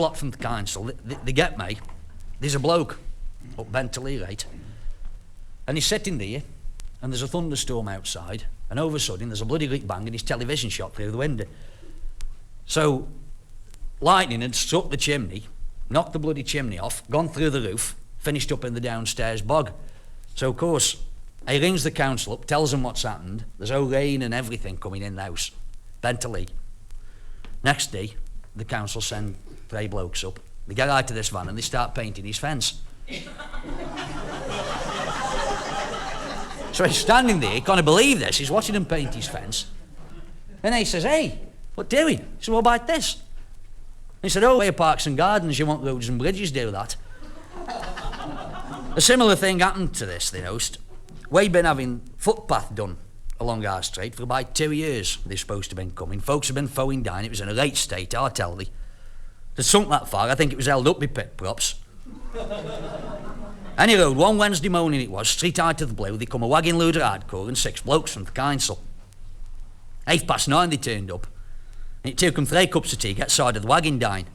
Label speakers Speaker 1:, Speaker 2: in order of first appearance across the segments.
Speaker 1: block from the council. They get me. There's a bloke up Bentley, right? And he's sitting there, and there's a thunderstorm outside, and all of a sudden there's a bloody great bang and his television shot through the window. So lightning had struck the chimney, knocked the bloody chimney off, gone through the roof, finished up in the downstairs bog. So of course he rings the council up, tells them what's happened. There's all rain and everything coming in the house. Bentley. Next day the council send 3 blokes up. They get out of this van and they start painting his fence. So he's standing there, he can't believe this, he's watching them paint his fence. And he says, "Hey, what doing?" He said, "What about this?" He said, "Oh, we're Parks and Gardens, you want roads and bridges do that." A similar thing happened to this, they noticed. We've been having footpath done along our street for about 2 years. They're supposed to have been coming. Folks have been phoned down, it was in a great state, I tell thee. It sunk that far, I think it was held up with pit props. Any road, one Wednesday morning it was, street out of the blue, they come a wagging load of hardcore and 6 blokes from the council. 9:30 they turned up, and it took them 3 cups of tea get side of the wagon down.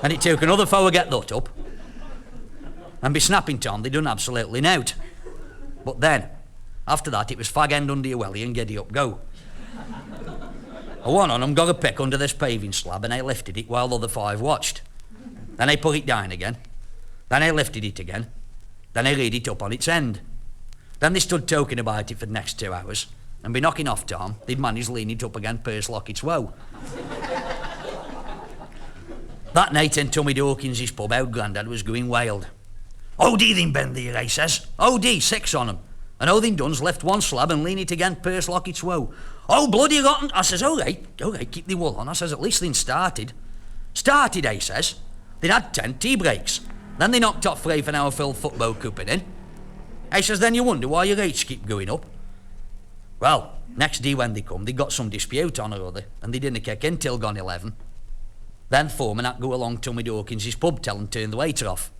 Speaker 1: And it took another 4 get that up, and by snapping time they done absolutely nought. But then, after that it was fag end under your welly and giddy up go. One on them got a pick under this paving slab and I lifted it while the other 5 watched. Then I put it down again. Then I lifted it again. Then I laid it up on its end. Then they stood talking about it for the next 2 hours, and by knocking off time, they'd managed to lean it up again purse lock its woe. That night in Tommy Dawkins' pub, Owd Grandad was going wild. "Oh, dee they'n been there," I says. "Oh, dee, 6 on 'em. And all they'n done's lift one slab and lean it again purse lock its woe." "Oh, bloody rotten." I says, all right, keep the wool on. I says, "At least they'n started." "Started," I says. "They'd had 10 tea breaks. Then they knocked off 3 for an hour filled football cooping in." I says, "Then you wonder why your rates keep going up." Well, next day when they come, they got some dispute on or other, and they didn't kick in till gone 11. Then foreman had to go along to Tommy Dawkins' pub, tell him to turn the waiter off.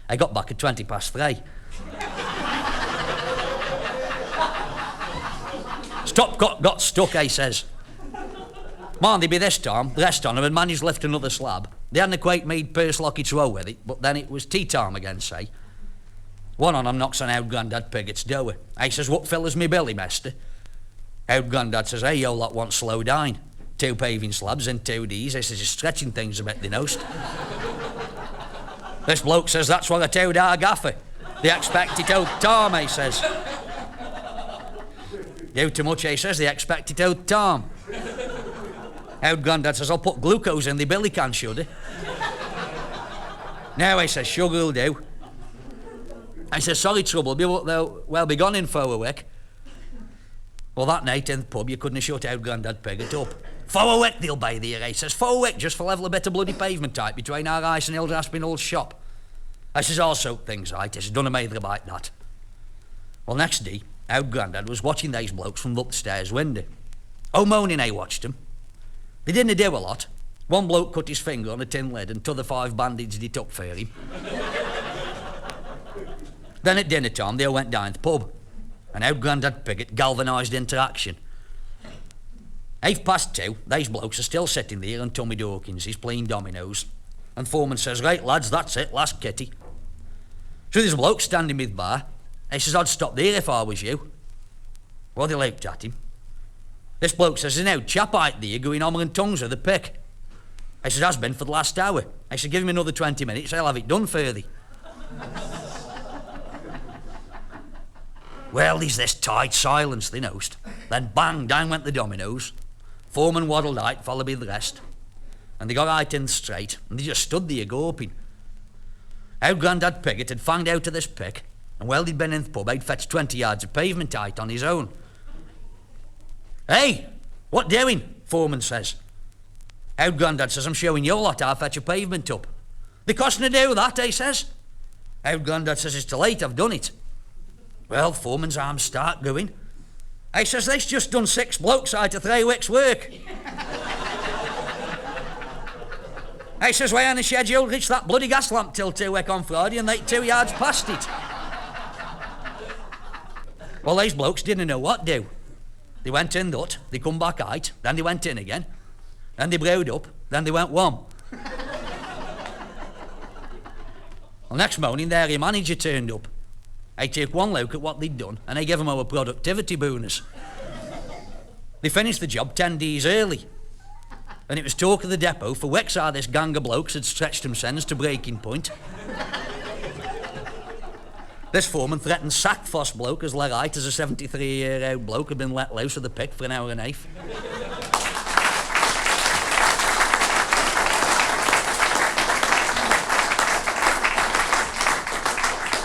Speaker 1: I got back at 3:20. "Stop got stuck," I says. "Man, they be this time, the rest on them had managed to lift another slab. They hadn't quite made purse lock its row with it, but then it was tea time again, say. One on them knocks on Owd Grandad Piggott's door. I says, "What fills me belly, mister?" Owd Grandad says, "Hey, you lot want slow down. 2 paving slabs in 2 days. I says, "You're stretching things a bit, the nost." This bloke says, "That's what I told our gaffer. They expect it out time," I says. "You too much," I says, "they expect it out time." Owd Grandad says, "I'll put glucose in the billy can, should I?" "Now," I says, "sugar will do." I says, "Sorry, trouble, they'll well be gone in 4 week. Well, that night in the pub, you couldn't have shut Owd Grandad Piggott up. 4 week they'll buy there, I says. 4 week just for level a bit of bloody pavement type between our ice and Hildraspin old shop. I says, "All soak things right." I says, "Don't matter about that." Well, next day, Owd Grandad was watching these blokes from the upstairs window. Oh, moaning I watched them. They didn't do a lot. One bloke cut his finger on a tin lid and t'other 5 bandaged it up for him. Then at dinner time, they all went down to the pub, and Owd Grandad Piggott galvanised interaction. 2:08, these blokes are still sitting there and Tommy Dawkins is playing dominoes, and foreman says, "Right, lads, that's it, last kitty." So there's a bloke standing with the bar. He says, "I'd stop there if I was you." Well, they looked at him. This bloke says, "There's an old chap out there going hammer and tongues with a pick." I said, "Has been for the last hour." I said, "Give him another 20 minutes, I'll have it done for thee." Well, there's this tight silence, they noticed. Then bang, down went the dominoes. Foreman waddled out, followed by the rest. And they got out in the street, and they just stood there gawping. Owd Grandad Piggott had found out of this pick, and while he'd been in the pub, he'd fetched 20 yards of pavement out on his own. "Hey, what doing?" foreman says. Owd Grandad says, "I'm showing you lot how to fetch a pavement up." "They costna do that," he says. Owd Grandad says, "It's too late, I've done it." Well, foreman's arms start going. I says, "This just done 6 blokes out of 3 weeks' work." I says, "Why on the schedule reach that bloody gas lamp till 2 week on Friday and they 2 yards past it?" Well, these blokes didn't know what to do. They went in that, they come back out, then they went in again. Then they brewed up, then they went one. Well, next morning, their manager turned up. I took one look at what they'd done, and I gave them our productivity bonus. They finished the job 10 days early. And it was talk of the depot for weeks how this gang of blokes had stretched themselves to breaking point. This foreman threatened sack Foss bloke as right as a 73-year-old bloke had been let loose of the pick for an hour and a half.